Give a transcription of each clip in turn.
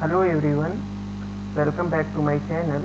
Hello everyone, welcome back to my channel.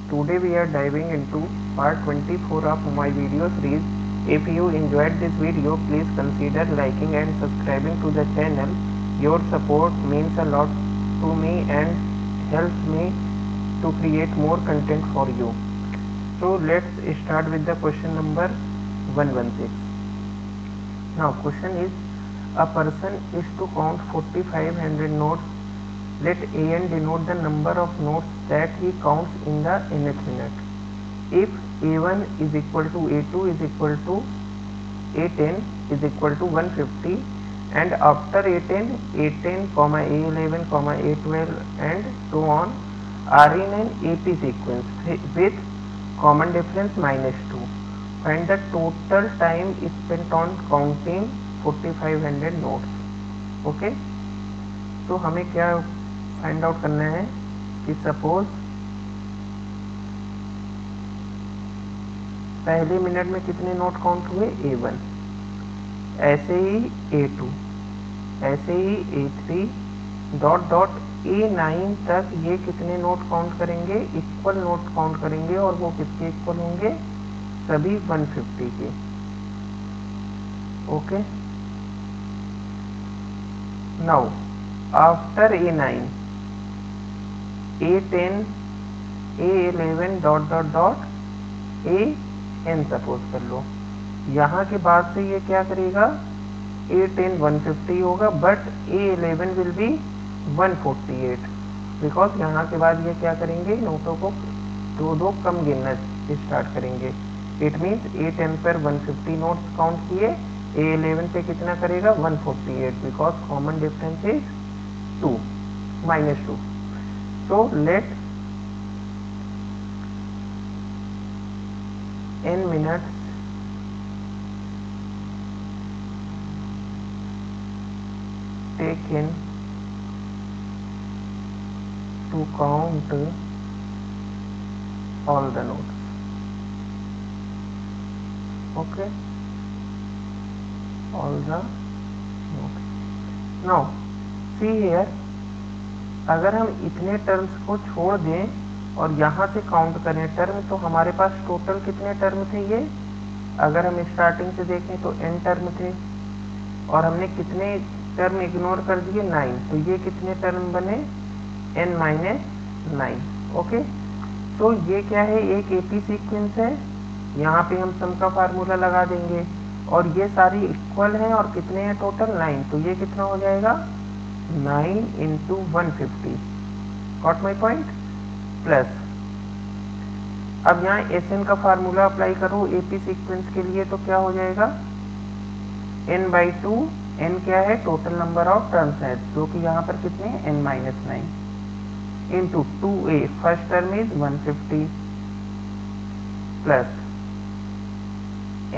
Today we are diving into part 24 of my video series. If you enjoyed this video, please consider liking and subscribing to the channel. Your support means a lot to me and helps me to create more content for you. So let's start with the question number 116. Now question is, a person is to count 4500 notes. Let an denote the number of notes that he counts in the nth minute. If a1 is equal to a2 is equal to a10 is equal to 150, and after a10, a10, a11, a12 and so on are in an AP sequence with common difference -2. Find the total time spent on counting 4500 notes. Okay, तो हमें क्या find out करना है कि suppose पहले minute में कितने note count हुए a1, ऐसे ही a2, ऐसे ही a3 डॉट डॉट a9 तक ये कितने नोट काउंट करेंगे, इक्वल नोट काउंट करेंगे और वो किसके इक्वल होंगे, सभी 150 के. Okay, now after a9, a10, a11 dot dot dot an suppose कर लो. यहाँ के बाद से ये क्या करेगा, a10 150 होगा but a11 will be 148 because यहाँ के बाद ये क्या करेंगे, नोटों को दो दो कम गिनना स्टार्ट करेंगे. इट मीन्स a10 पर 150 नोट्स काउंट किए, a11 पे कितना करेगा 148 because common difference is 2 -2. So let n minutes taken to count all the notes. Okay, all the notes. Now see here, अगर हम इतने टर्म्स को छोड़ दें और यहाँ से काउंट करें टर्म, तो हमारे पास टोटल कितने टर्म थे ये, अगर हम स्टार्टिंग से देखें तो n टर्म थे और हमने कितने टर्म इग्नोर कर दिए 9, तो ये कितने टर्म बने n-9. ओके, तो ये क्या है, एक एपी सीक्वेंस है. यहाँ पे हम सम का फार्मूला लगा देंगे और ये सारी इक्वल हैं और कितने हैं टोटल 9, तो ये कितना हो जाएगा 9 into 150. Got my point. Plus अब यहाँ एसएन का फार्मूला अप्लाई करो एपी सीक्वेंस के लिए, तो क्या हो जाएगा n/2. n क्या है, टोटल नंबर ऑफ टर्म्स है, जो कि यहाँ पर कितने n-9 into 2a, first term is 150 plus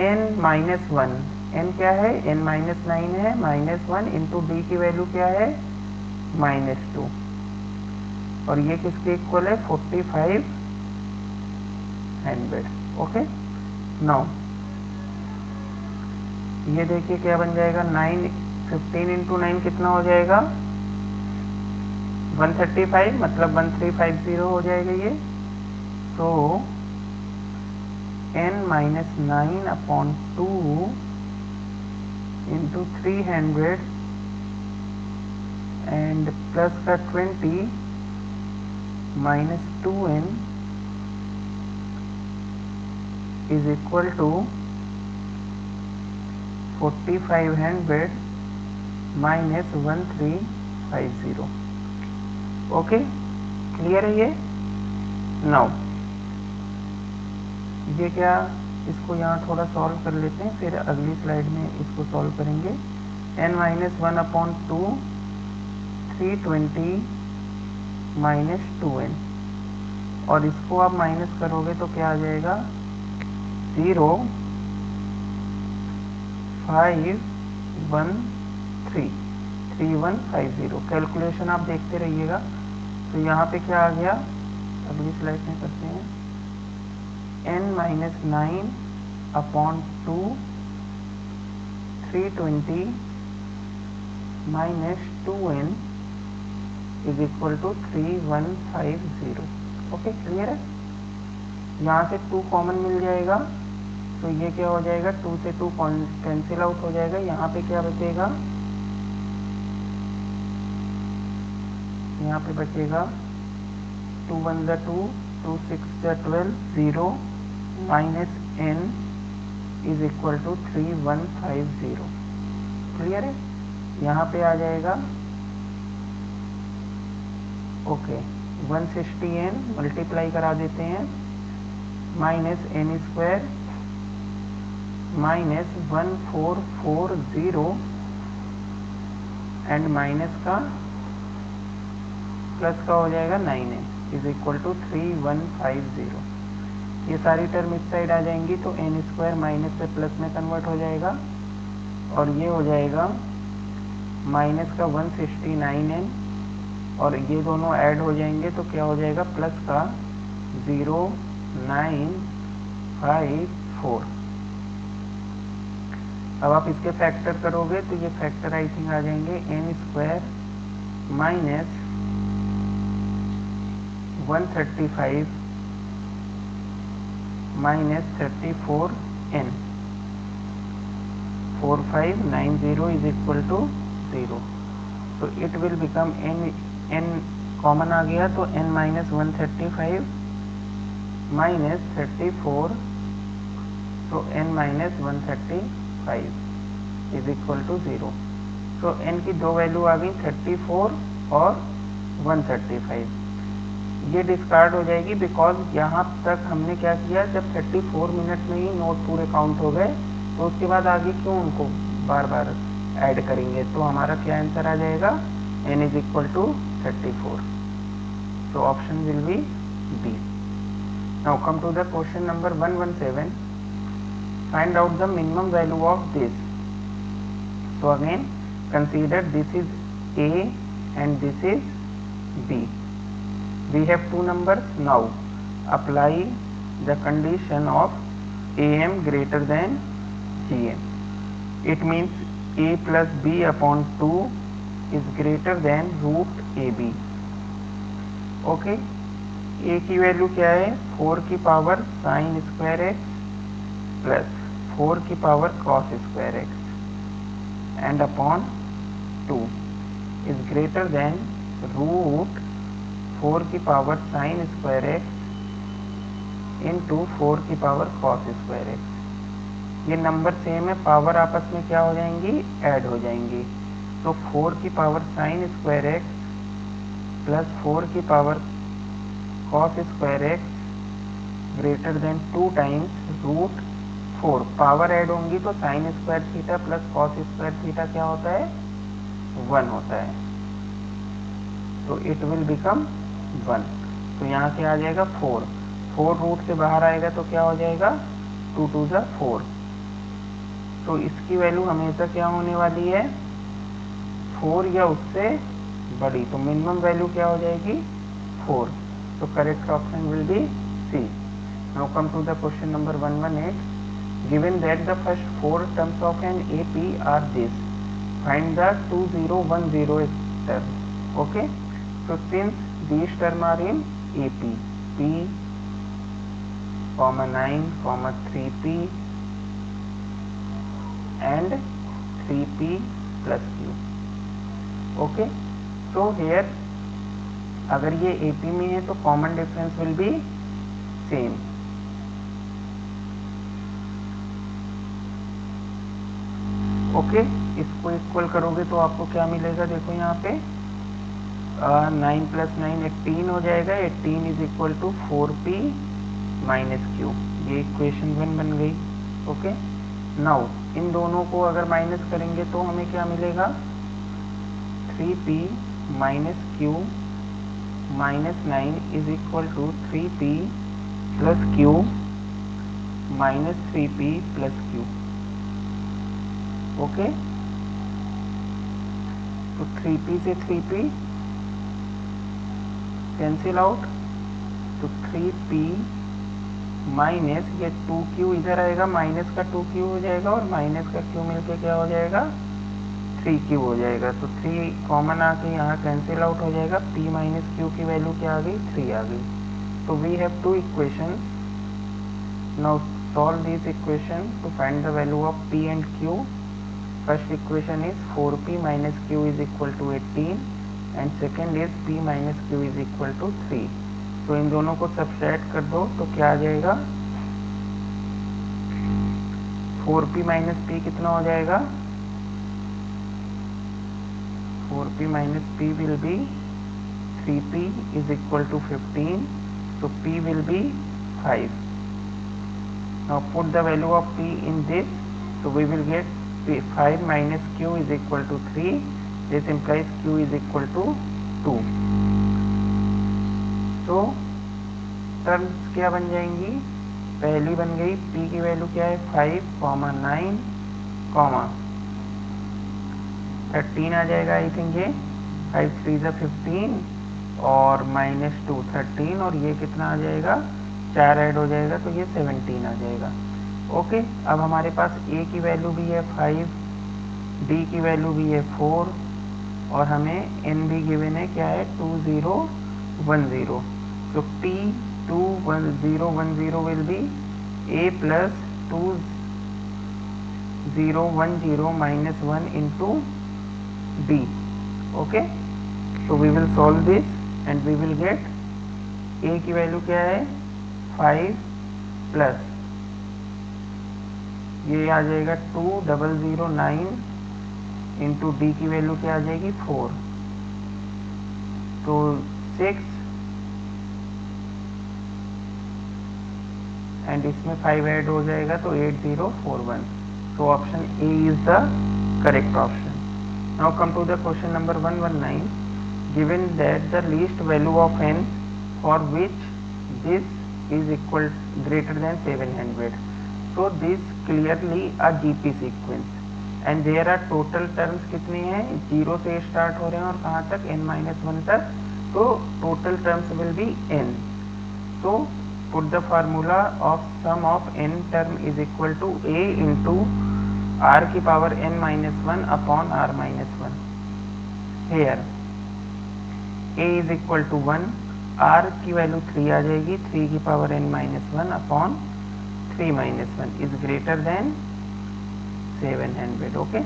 n-1, n क्या है n-9 है, -1 इंटू डी की वैल्यू क्या है -2 और ये किसके इक्वल है 4500. ओके, नाउ ये देखिए क्या बन जाएगा, 15 इंटू 9 कितना हो जाएगा 135, मतलब 1350 हो जाएगा ये. तो n-9/2 इंटू 300 एंड प्लस का 20 -2n is equal to 4500 -1350. Okay, clear है ये. नाउ ये क्या, इसको यहाँ थोड़ा सॉल्व कर लेते हैं, फिर अगली स्लाइड में इसको सॉल्व करेंगे. n-1/2 320 -2n और इसको आप माइनस करोगे तो क्या आ जाएगा 0.513 कैलकुलेशन आप देखते रहिएगा. तो यहाँ पे क्या आ गया, अगली स्लाइड में करते हैं. n-9/2 320 -2n is equal to 3150। Okay, clear है। यहाँ से 2 कॉमन मिल जाएगा, तो ये क्या हो जाएगा, 2 से 2 कैंसिल आउट हो जाएगा। यहाँ पे क्या बचेगा, यहाँ पे बचेगा 2 1 2, 2 6 12, 0 minus n is equal to 3150। Clear है। यहाँ पे आ जाएगा ओके 160n मल्टीप्लाई करा देते हैं, minus n square minus 1440 and minus का प्लस का हो जाएगा 9n इज इक्वल टू 3150। ये सारी टर्म इस साइड आ जाएंगी, तो n स्क्वायर माइनस से प्लस में कन्वर्ट हो जाएगा, और ये हो जाएगा माइनस का 169n, और ये दोनों ऐड हो जाएंगे तो क्या हो जाएगा, प्लस का 0954। अब आप इसके फैक्टर करोगे तो ये फैक्टर आई थिंक आ जाएंगे n square minus 135 minus 34n 4590 is equal to 0। तो it will become n common आ गया, तो n माइनस 135 माइनस 34, तो n minus 135 is equal to 0। तो n की दो वैल्यू आ गई 34 और 135। ये डिस्कार्ड हो जाएगी, बिकॉज यहाँ तक हमने क्या किया, जब 34 मिनट में ही नोट पूरे काउंट हो गए, तो उसके बाद आगे क्यों उनको बार बार ऐड करेंगे। तो हमारा क्या आंसर आ जाएगा, n इज इक्वल टू 34। तो option will be B. Now come to the question number 117। Find out the minimum value of this. So again consider this is A and this is B. We have two numbers. Now apply the condition of AM greater than GM. It means A plus B upon 2 is greater than root AB. Okay, A की value क्या है, 4 की power sine square x plus 4 की power cos square x and upon 2 is greater than root 4 की power sine square x into 4 की power cos square x. ये number same है, power आपस में क्या हो जाएंगी, ऐड हो जाएंगी। तो 4 की power sine square x plus 4 की power cos square x greater than 2 times root 4। Power add होंगी तो sine square theta plus cos square theta क्या होता है, 1 होता है। तो इट विल बिकम 1। तो यहाँ क्या आ जाएगा, 4 रूट से बाहर आएगा तो क्या हो जाएगा, 2 2 ज़ा 4। तो इसकी वैल्यू हमेशा क्या होने वाली है, 4 या उससे बड़ी। तो मिनिमम वैल्यू क्या हो जाएगी, 4। तो correct option will be C. Now come to the question number 118। Given that the first 4 terms of an AP are this, find the 2010 term. Okay, so since these terms are in AP, P, 9, 3P and 3P plus Q. Okay, so here अगर ये AP में है तो common difference will be same. Okay, इसको equal करोगे तो आपको क्या मिलेगा, देखो यहाँ पे 9 प्लस 9 18 हो जाएगा। 18 is equal to 4P minus Q। ये इक्वेशन 1 बन गई। ओके, नाउ इन दोनों को अगर माइनस करेंगे तो हमें क्या मिलेगा, 3P minus Q minus 9 is equal to 3P plus Q minus 3P plus Q। Okay, तो 3P से 3P कैंसिल आउट, तो 3P माइनस ये 2Q इधर आएगा, माइनस का 2Q हो जाएगा और माइनस का Q मिलके क्या हो जाएगा 3 क्यू हो जाएगा। तो 3 कॉमन आके यहाँ कैंसिल आउट हो जाएगा, p माइनस क्यू की वैल्यू क्या आ गई, 3 आ गई। तो we have two equation, now solve this equation to find the value of p and q। First equation is 4p minus q is equal to 18 and second is p minus q is equal to 3। तो इन दोनों को subtract कर दो तो क्या आ जाएगा, 4p minus p कितना हो जाएगा, 4p minus p will be 3p is equal to 15, so p will be 5. Now put the value of p in this, so we will get 5 minus q is equal to 3. This implies q is equal to 2. So terms क्या बन जाएंगी, पहली बन गई p की value क्या है 5, 9, 13 आ जाएगा आई थिंक, ये 5 3 ज़ा 15 और माइनस 2 13, और ये कितना आ जाएगा, 4 ऐड हो जाएगा तो ये 17 आ जाएगा। ओके, अब हमारे पास a की वैल्यू भी है 5, d की वैल्यू भी है 4 और हमें n भी गिवन है, क्या है 2 0 1 0। तो t 2 1 0 1 0 will be a plus 2 0 1 0 minus 1 into b. Okay, so we will solve this and we will get a की वैल्यू क्या है 5 प्लस ये आ जाएगा 2 0 0 9 इंटू डी की वैल्यू क्या आ जाएगी 4, तो 6 एंड इसमें 5 ऐड हो जाएगा तो 8041। so option A is the correct option. Now come to the question number 119. Given that the least value of n for which this is equal greater than 700, so this clearly a GP sequence and there are total terms कितने हैं, 0 से start हो रहे हैं और कहाँ तक, n-1 तक, तो total terms will be n. So put the formula of sum of n term is equal to a into r की power n-1 upon r-1. here a is equal to 1, r की value 3 आ जाएगी, 3 की power n-1 upon 3-1 is greater than 700. Okay,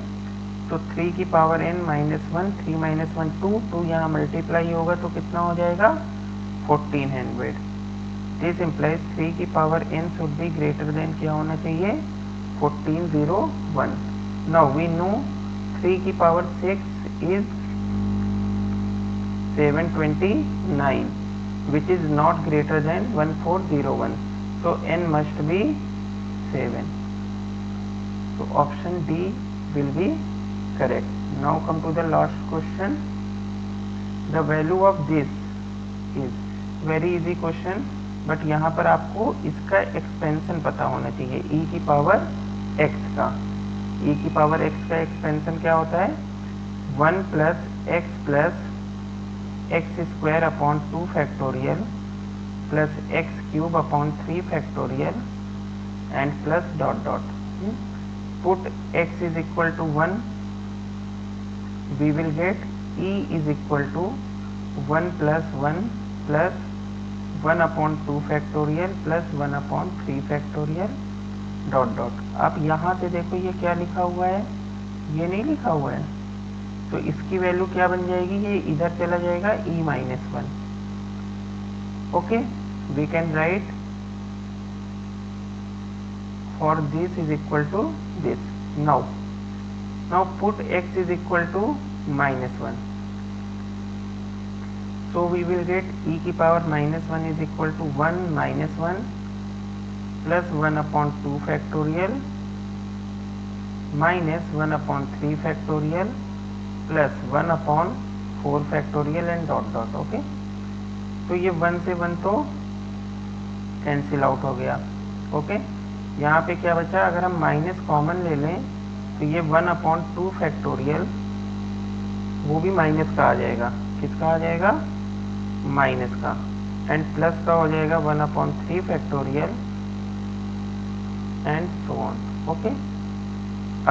तो 3 की power n-1, 3-1 2 यहाँ multiply होगा तो कितना हो जाएगा 1400. दिस इम्प्लाइज 3 की power n should be greater than क्या होना चाहिए 1401. नाउ वी नो 3 की power 6 is 729 which is not greater than 1401, so n must be 7. so option D will be correct. Now come to the last question. The value of this is very easy question, but यहाँ पर आपको इसका expansion पता होना चाहिए, e की power x का, e की पावर x का एक्सपेंशन क्या होता है 1 plus x square upon 2 factorial plus x cube upon 3 factorial and plus dot dot. Put x is equal to 1, we will get e is equal to 1 plus 1 plus 1 upon 2 factorial plus 1 upon 3 factorial dot dot. आप यहाँ से देखो ये क्या लिखा हुआ है, ये नहीं लिखा हुआ है, तो इसकी वैल्यू क्या बन जाएगी, ये इधर चला जाएगा e-1. Okay, we can write for this is equal to this. Now put x is equal to -1, so we will get e की power -1 is equal to 1 - 1 plus 1 upon 2 factorial minus 1 upon 3 factorial plus 1 upon 4 factorial and dot dot. Okay, तो ये 1 से 1 तो cancel out हो गया. Okay, यहाँ पे क्या बचा, अगर हम माइनस कॉमन ले लें तो ये 1 अपॉन 2 फैक्टोरियल वो भी माइनस का आ जाएगा, किसका आ जाएगा माइनस का, एंड प्लस का हो जाएगा 1 upon 3 factorial and so on. Okay,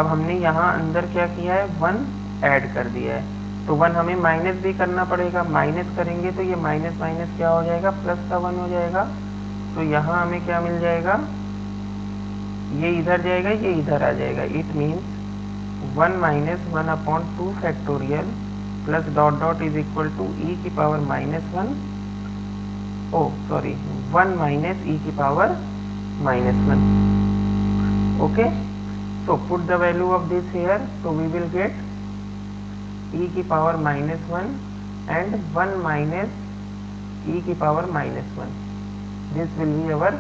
अब हमने यहाँ अंदर क्या किया है 1 ऐड कर दिया है। तो 1 हमें माइनस भी करना पड़ेगा, माइनस करेंगे तो ये माइनस माइनस क्या हो जाएगा, प्लस का 1 हो जाएगा। तो यहाँ हमें क्या मिल जाएगा, ये इधर जाएगा, ये इधर आ जाएगा। It means 1 minus 1 upon 2 factorial plus dot dot is equal to e की power -1, oh sorry 1 minus e की power -1। Okay, so put the value of this here, so we will get e की power -1 and 1 minus e की power -1, this will be our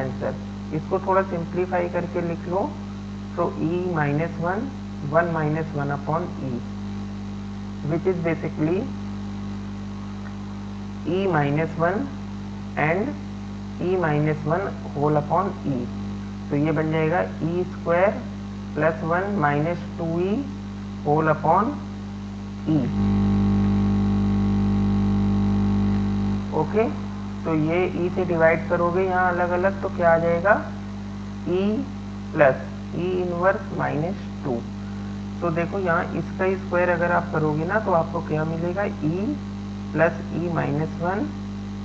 answer। इसको थोड़ा simplify करके लिख लो, so e -1 1 minus 1 upon e, which is basically e -1 and e -1 whole upon e। तो ये बन जाएगा e square plus 1 minus 2e whole upon e। Okay, तो ये e से डिवाइड करोगे यहाँ अलग अलग, तो क्या आ जाएगा, e प्लस e इनवर्स -2। तो देखो यहाँ इसका स्क्वायर अगर आप करोगे ना तो आपको क्या मिलेगा, e प्लस e -1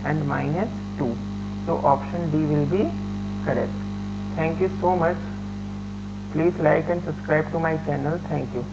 एंड -2। तो option D will be correct. Thank you so much. Please like and subscribe to my channel. Thank you.